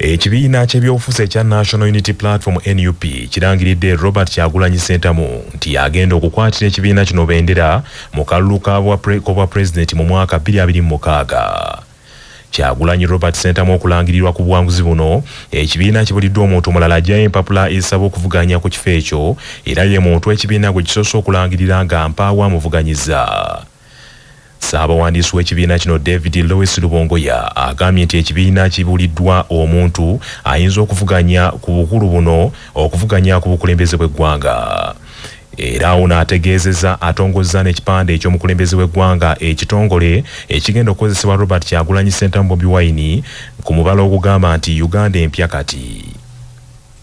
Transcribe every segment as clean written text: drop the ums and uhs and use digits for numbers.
Ekibiina ky'ebyobufuzi ekya National Unity Platform NUP kirangiridde Robert Kyagulanyi Ssentamu nti yagenda okukwatira ekibiina kino bendera mu kalulu k'obwa pulezidenti mu mwaka 2026. Kyagulanyi Robert Ssentamu okulangirirwa ku buwanguzi buno, ekibiina kibuliddwa omuntu omulala ajjayo empapula esaba okuvuganya ku kifo ekyo era ye muntu ekibiina gwe kisoose okulangirira nga mpaawo amuvuganyiza. Ssaabawandiisi w'ekibiina kino David Lewis Lubongoya agambye nti ekibiina kibuliddwa omuntu ayinza okuvuganya ku bukulu buno okuvuganya ku bukulembeze bw'eggwanga. Era ono ategeezezza atongozza n'ekipande eky'omukulembeze w'eggwanga ekitongole ekigenda okukozesebwa Robert Kyagulanyi Ssentamu Bobi Wine ku mubala ogugamba nti Uganda empya kati.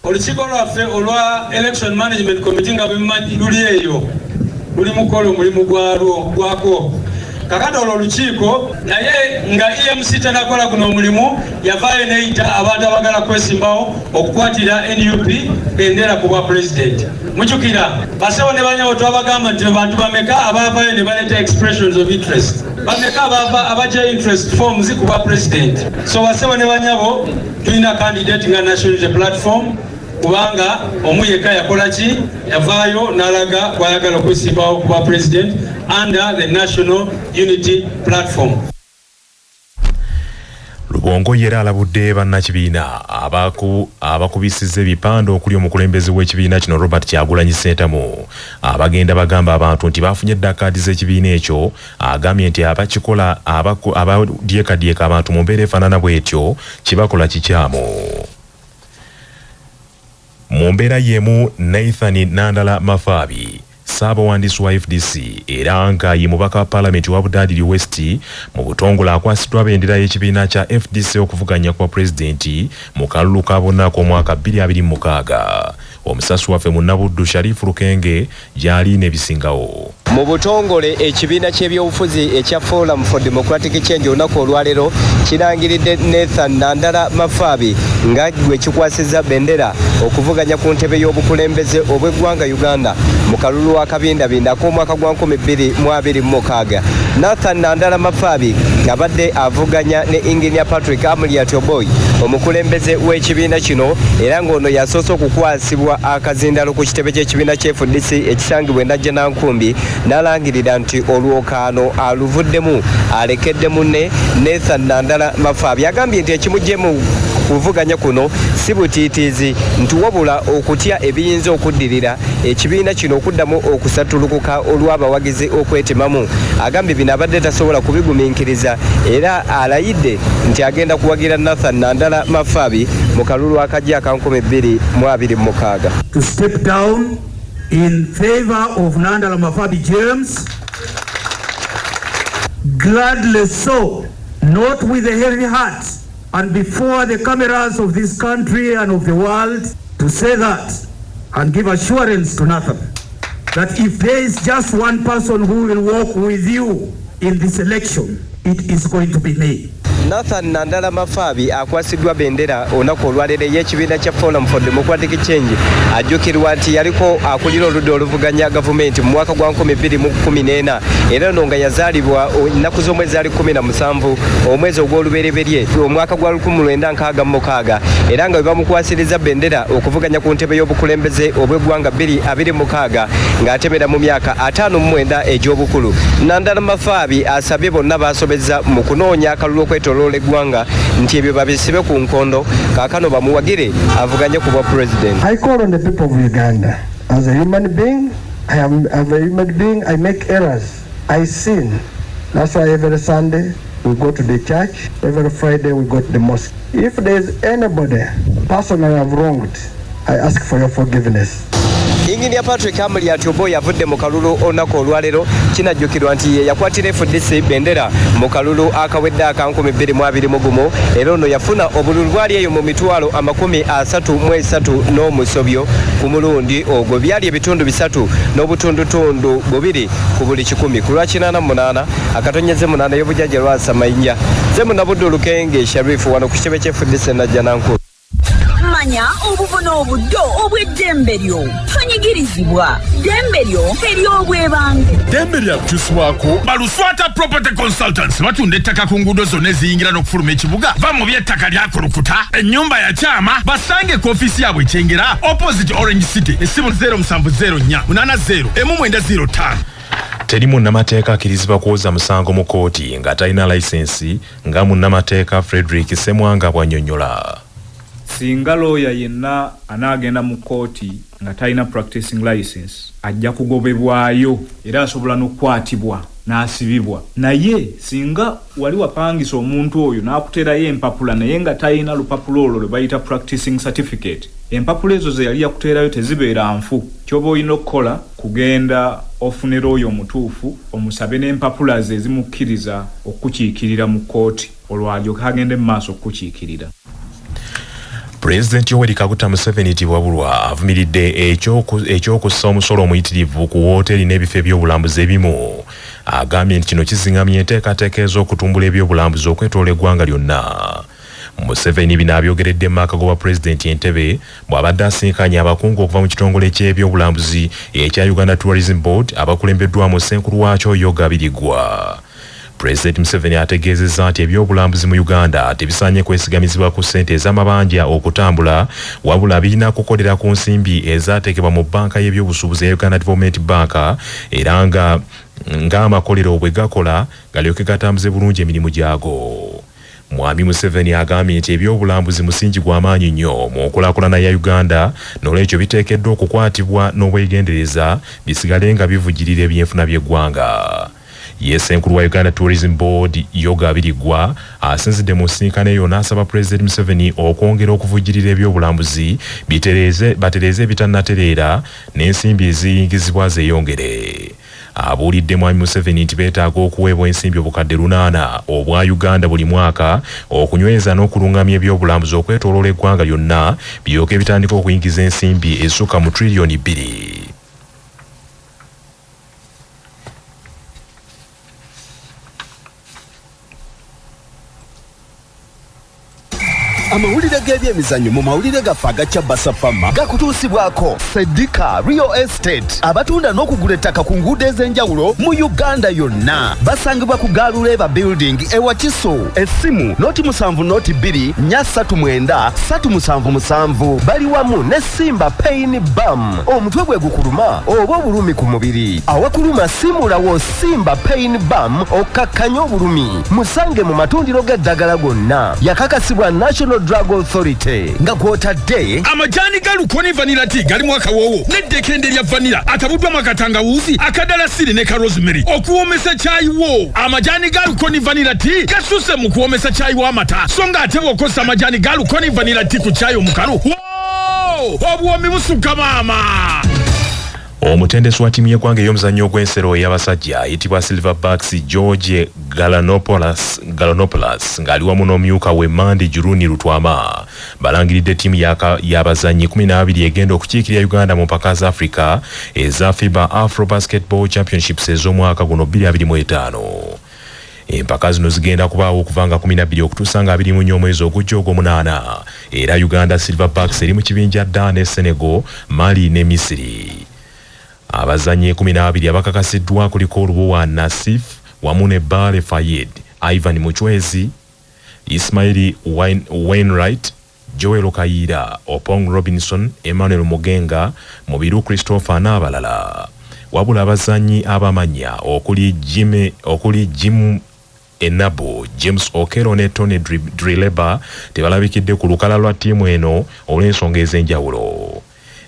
Olukiiko lwaffe olwa Election Management Committee nga luli eyo luli mukola omulimu gwako. Kakati olwo olukiiko naye nga EMC tenakola guno omulimu yavaayo neeyita abantu abagala kwesimbawo okukwatira NUP bendera ku bwa pulezidenti. Mujjukira basawo ne banyawo twabagamba nti abantu bameka abaavaayo ne baleeta expressions of interest, bameka abajja interest forms ku bwa pulezidenti. So basawo ne banyawo tulina candidate nga National Unity Platform kubanga omu yekka yakola ki yavaayo n'alaga bw'ayagala okwesimbawo ku bwa pulezidenti under the National Unity Platform. Lubongo yera alabudde bannakibiina abakubisizza ebipande okuli omukulembeze w'ekibiina kino Robert Kyagulanyi Ssentamu abagenda bagamba abantu nti bafunye ddakaadi z'ekibiina ekyo. Agambye nti abakikola abadyekadyeka abantu mu mbeera efaanana bw'etyo kibakola kikyamu. Mu mbeera y'emu Nathan Nandala Mafabi Ssaabawandiisi wa FDC era nga ye mubaka wa Paalamenti wa Budaadiri West mu butongole akwasiddwa bendera y'ekibiina kya FDC okuvuganya kwa pulezidenti mu kalulu ka bonna k'omwaka 2026. Omusasi waffe mu Nabuddu Sharifu Lukenge gy'ali n'ebisingawo. Mu butongole ekibiina ky'ebyobufuzi ekya Forum for Democratic Change olunaku olwaleero kirangiridde Nathan Nandala Mafabi nga gwe kikwasizza bendera okuvuganya ku ntebe y'obukulembeze obw'eggwanga Uganda mu kalulu akabindabinda ak'omwaka gwa 2026. Nathan Nandala Mafabi abadde avuganya ne Engineer Patrick Amuriat Oboy omukulembeze w'ekibiina kino era ng'ono yasoose okukwasibwa akazindalo ku kitebe ky'ekibiina ky'FDC ekisangibwa e Najjanankumbi n'alangirira nti olwokaano aluvuddemu alekedde munne Nathan Nandala Mafabi. Agambye nti ekimuggyemu kuvuganya kuno si butiitiizi nti wabula okutya ebiyinza okuddirira ekibiina kino okuddamu okusatulukuka olw'abawagizi okwetemamu. Agambye bino abadde tasobola kubigumiikiriza era alayidde nti agenda kuwagira Nathan Nandala Mafabi mu kalulu akajja aka 2026. To step down in favor of Nandala Mafabi James, gladly so, not with a heavy heart, and before the cameras of this country and of the world, to say that and give assurance to Nathan that if there is just one person who will walk with you in this election, it is going to be me. Nathan Nandala Mafabi akwasiddwa bendera olunaku olwaleero y'ekibiina kya Forum for Democratic Change ajjukirwa nti yaliko akulira oludda oluvuganya gavumenti mu mwaka gwa 2014 era no nga yazaalibwa ennaku z'omwezi zaali 17 omwezi ogw'olubereberye omwaka gwa 1966 era nga bamukwasiriza bendera okuvuganya ku ntebe y'obukulembeze obw'eggwanga 2026 ng'atemera mu myaka 59 egy'obukulu. Nandala Mafabi asabye bonna baasobezza mu kunoonya akalulu okwetoloola eggwanga nti ebyo babisibe ku nkondo kaakano bamuwagire avuganye ku bwa president. I call on the people of Uganda. As a human being, I make errors. I sin. That's why every Sunday we go to the church. Every Friday we go to the mosque. If there is anybody personally I have wronged, I ask for your forgiveness. Engineer Patrick Amuriat Oboy yavudde mu kalulu olunaku olwaleero kinajjukirwa nti ye yakwatira FDC bendera mu kalulu akawedde aka 2021 era ono yafuna obululu bwali eyo mu mitwalo 33 n'omusobyo ku mulundi ogwo byali ebitundu 3 n'obutundutundu 2 ku buli 100 ku lwa 88 akatonyeze 8 y'obujjajja lwasa mayinja ze Munabuddu Lukenge Sharifu wano ku kitebe ky'FDC Najjanankumbi. manya obubona obuddo obw'eddembe lyo tonyigirizibwa ddembe lyo ery'obwebange ddembe lyakukyusibwako baluswata property consultants batunda ettaka ku nguudo zonna eziyingira n'okufuluma ekibuga va mu by'ettaka lyakulukuta ennyumba ya kyama basange ku ofiisi yaabwe ekyengera opposite Orange City essimu 0704 80 1905. Teri munnamateeka akkirizibwa kuwoza musango mu kkooti nga talina layisensi nga munnamateeka Frederick Ssemwanga bw'annyonnyola. Singa lawyer yenna anaagenda mu kkooti nga talina practicing license ajja kugobebwayo era asobola n'okukwatibwa n'asibibwa. Naye singa wali wapangisa omuntu oyo n'akuteerayo empapula naye nga talina lupapula olwo lwe bayita practicing certificate, empapula ezo ze yali yakuteerayo tezibeera nfu. Ky'oba olina okukola kugenda ofune lawyer omutuufu omusabe n'empapula ze ezimukkiriza okukiikirira mu kkooti olwo alyoke agende mu maaso okukiikirira. President Yoweri Kaguta Museveni Tibwabulwa avumiridde ekyokussa omusolo omuyitirivu ku wooteri n'ebifo ebyobulambuzi ebimu. Agambye nti kino kizingamya enteekateeka ez'okutumbula ebyobulambuzi okwetoola eggwanga lyonna. Museveni bino abyogeredde mu maaka g'obwa pulezidenti Entebbe bw'abadde asinkanye abakungu okuva mu kitongole ky'ebyobulambuzi ekya Uganda Tourism Board abakulembeddwamu ssenkulu waakyo Yoga Birigwa. President Museveni ategeezezza nti ebyobulambuzi mu Uganda tebisaanye kwesigamizibwa ku ssente ez'amabanja okutambula wabula birina kukolera ku nsimbi ezaateekebwa mu bbanka y'ebyobusuubuzi ya Uganda Development Bank era ng'amakolero bwe gakola galyoke gatambuze bulungi emirimu gyago. Mwami Museveni agambye nti ebyobulambuzi musingi gw'amaanyi nnyo mu nkulaakulana ya Uganda n'olwekyo biteekeddwa okukwatibwa n'obwegendereza bisigale nga bivujjirira ebyenfuna by'eggwanga. Enkulu wa Uganda Tourism Board Yoga Birigwa asinzidde mu nsisinkano eyo n'asaba President Museveni okwongera okuvujjirira ebyobulambuzi batereeze ebitannatereera n'ensimbi eziyingizibwa zeeyongere. Abuulidde Mwami Museveni nti beetaaga okuweebwa ensimbi obukadde 800 obwa Uganda buli mwaka okunyweza n'okulungamya ebyobulambuzi okwetooloola eggwanga lyonna biryoke bitandika okuyingiza ensimbi ezisukka mu triliyoni 2. Amawulire g'ebyemizannyo mu mawulire gaffe agakya Basafama gakutuusibwako Sedika Real Estate abatunda n'okugula ettaka ku nguudo ez'enjawulo mu Uganda yonna. Basangibwa ku Galuleba Building ewa Kiso. Essimu noti 7 noti 2 339 377. Bali wamu ne Simba Pain Balm. Omutwe gwe gukuluma oba obulumi ku mubiri. Awakuluma simulawo Simba Pain Balm okakkanya obulumi. Musange mu matundiro g'eddagala gonna. Yakakasibwa National Drug Authority nga kwotadde amajani ga Lukoni Vanilla Tea galimu akawowo n'eddekende lya vanilla akabuddwamu akatangawuzi akadalasiri ne ka rosemary okuwoomesa chai wo. Amajani ga Lukoni Vanilla Tea gasusse mu kuwoomesa chai w'amata so nga ate bw'okozesa amajani ga Lukoni Vanilla Tea ku chai omukalu obuwomi busukka maama. Omutendesi wa ttiimu y'eggwanga ey'omuzannyo ogw'ensero ey'abasajja ayitibwa Silverbacks George Galanopoulos ng'ali wamu n'omumyuka we Mandi Juruni Lutwama balangiridde ttiimu y'abazannyi 12 egenda okukiikirira Uganda mu mpaka za Africa eza FIBA Afro Basketball Championships ez'omwaka guno 2025. Empaka zino zigenda kubaawo okuva nga 12 okutuusa nga 21 omwezi ogujja ogw'omunaana era Uganda Silverbacks eri mu kibinja dda ne Senegal, Mali ne Misiri. Abazannyi 12 abakakasiddwa kuliko Olubuwa Nassif wamu ne Bale Fayed, Ivan Muchwezi, Ismaili Wainwright, Joel Kayira, Opong Robinson, Emmanuel Mugenga, Mubiru Christopher n'abalala. Wabula abazannyi abamanya okuli Jim Enabo, James Okero ne Tony Drileba tebalabikidde ku lukala lwa ttiimu eno olw'ensonga ez'enjawulo.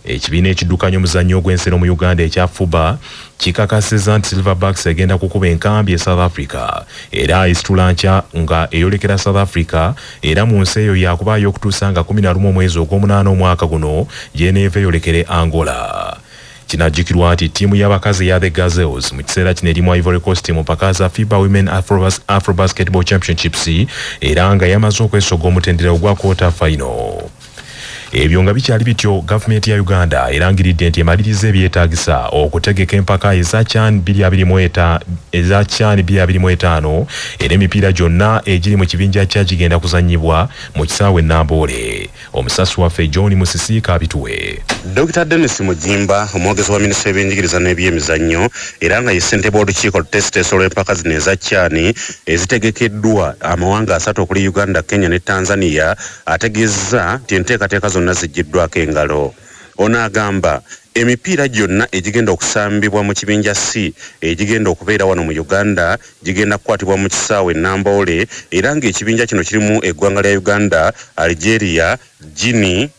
Ekibiina ekiddukanya omuzannyo ogw'ensero mu Uganda ekya FUBA kikakasizza nti Silverbacks egenda kukuba enkambi e South Africa era esitula nkya nga eyolekera South Africa era mu nsi eyo yakubaayo okutuusa nga 11 omwezi ogw'omunaana omwaka guno gyeneeva eyolekere Angola. Kinajjukirwa nti ttiimu y'abakazi ya The Gazelles mu kiseera kino eri mu Ivory Coast mu mpaka za FIBA Women Afro Basketball Championships era nga yamaze okwesoga omutendera ogwa quarter final. Ebyo nga bikyali bityo gavumenti ya Uganda erangiridde nti emaliriza ebyetaagisa okutegeka empaka eza CHAN 2025 era emipiira gyonna egiri mu kibinja kya gigenda kuzanyibwa mu kisaawe Namboole. Omusasi waffe John Musisiika abituwe. Dr. Dennis Mujimba omwogezi wa minisitule y'ebyenjigiriza n'ebyemizannyo era nga ye ssentebe w'olukiiko oluteeseteese olw'empaka zino eza CHAN ezitegekeddwa amawanga asatu okuli Uganda, Kenya ne Tanzania ategeezza nti enteekateeka zonna ziggiddwako engalo. Ono agamba emipiira gyonna egigenda okusambibwa mu kibinja C egigenda okubeera wano mu Uganda gigenda kukwatibwa mu kisaawe Namboole era ng'ekibinja kino kirimu eggwanga lya Uganda, Algeria, Guinea,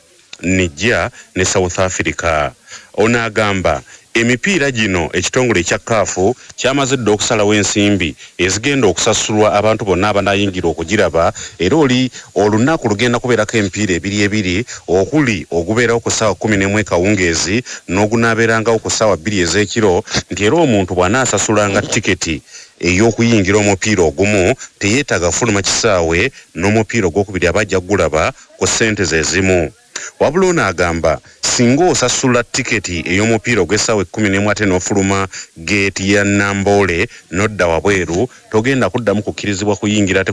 Niger ne South Africa. Ono agamba emipiira gino ekitongole ekya CAF kyamaze dda okusalawo ensimbi ezigenda okusasulwa abantu bonna abanayingira okugiraba era oli olunaku lugenda kubeerako empiira ebiri okuli ogubeerawo ku ssaawa 11 kawungeezi n'ogunaabeerangawo ku ssaawa 2 ez'ekiro nti era omuntu bw'anaasasulanga tiketi ey'okuyingira omupiira ogumu teyeetaaga fuluma kisaawe n'omupiira ogwokubiri abajja gulaba ku ssente ze zimu. Wabula ono agamba singa osasula tiketi ey'omupiira ogw'essaawa 11 ate n'ofuluma geeti ya Namboole n'odda wabweru togenda kuddamu kukkirizibwa kuyingira ate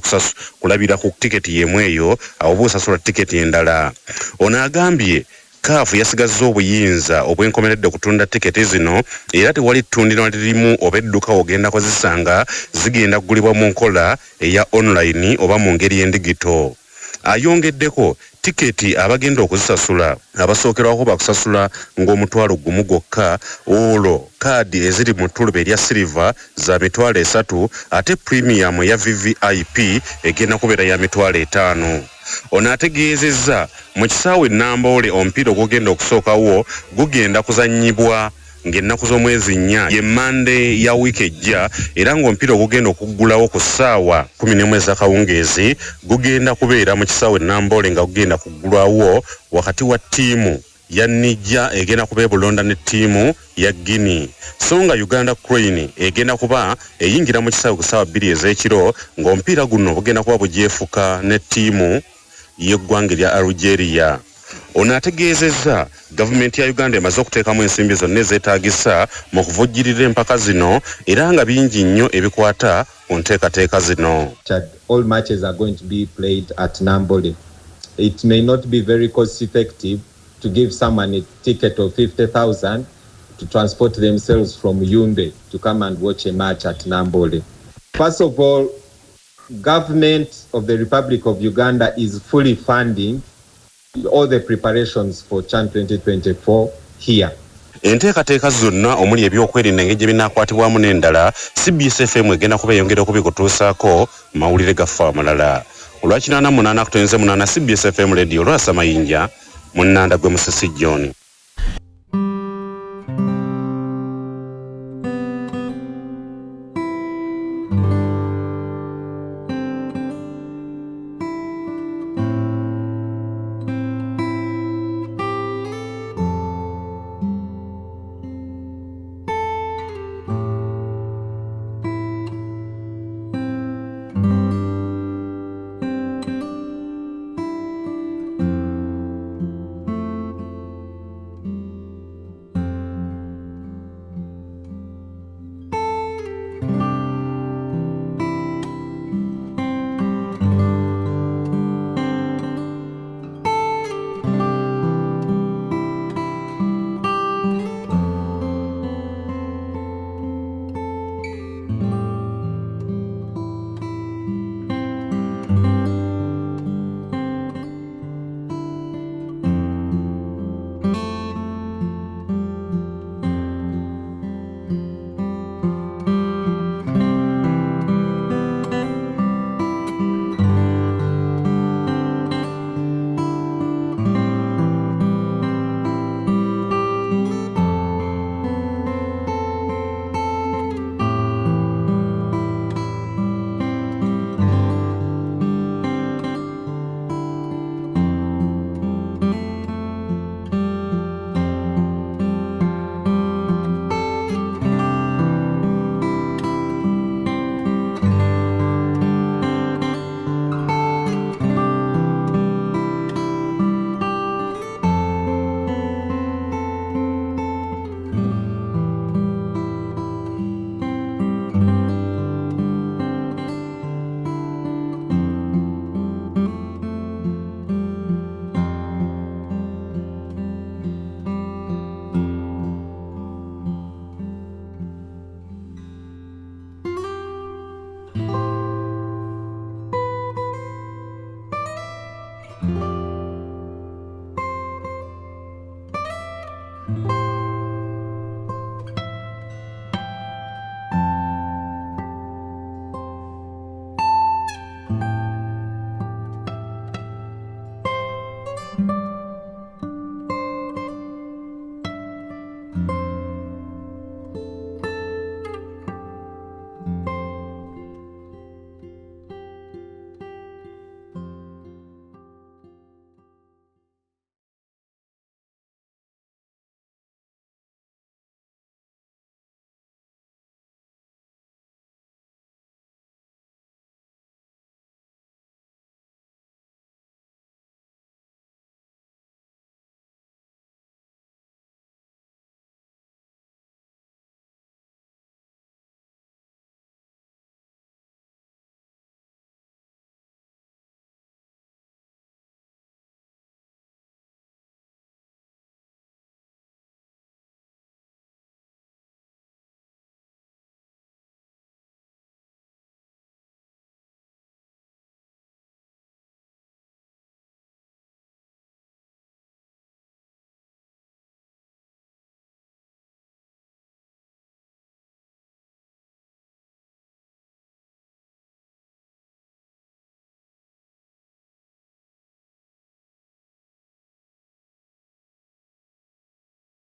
kulabira ku tiketi y'emu eyo awo osasula tiketi endala. Ono agambye CAF yasigazza obuyinza obwenkomeredde okutunda tiketi zino era tewali ttundiro lirimu oba edduka ogenda kozisanga zigenda kugulibwa mu nkola eya online oba mu ngeri y'endigito. Ayongeddeko tiketi abagenda okuzisasula abasookerwako bakusasula ng'omutwalo gumu gwokka olwo kaadi eziri mu ttuluba erya silver za mitwalo 3 ate premium ya VVIP egenda kubeera ya mitwalo 5. Ono ategeezezza mu kisaawe Namboole omupiira ogugenda okusookawo gugenda kuzannyibwa ng'ennaku z'omwezi 4 ye Monday ya wiiki ejja era ng'omupiira ogugenda okuggulawo ku ssaawa 11 ez'akawungeezi gugenda kubeera mu kisaawe Namboole nga gugenda kuggulwawo wakati wa ttiimu ya Niger egenda kubeebulonda ne ttiimu ya Guinea. So nga Uganda Crane egenda kuba eyingira mu kisaawe ku ssaawa 2 ez'ekiro ng'omupiira guno bugenda kuba bugyefuka ne ttiimu y'eggwanga erya Algeria. Ono ategeezezza gavumenti ya Uganda emaze okuteekamu ensimbi zonna ezeetaagisa mu kuvujjirira empaka zino era nga bingi nnyo ebikwata ku nteekateeka zino. All matches are going to be played at Namboole. It may not be very cost effective to give someone a ticket of 50,000 to transport themselves from Yunde to come and watch a match at Namboole. First of all, government of the Republic of Uganda is fully funding all the preparations for CHAN 2024 here. Enteekateeka zonna omuli ebyokwerinda engeri gye binaakwatibwamu n'endala CBS FM egenda kuba eyongera okubikutuusaako mawulire gaffe amalala. Olwa 88 CBS FM Radio Lwasa Mayinja mu Nnanda gwe Musisi John.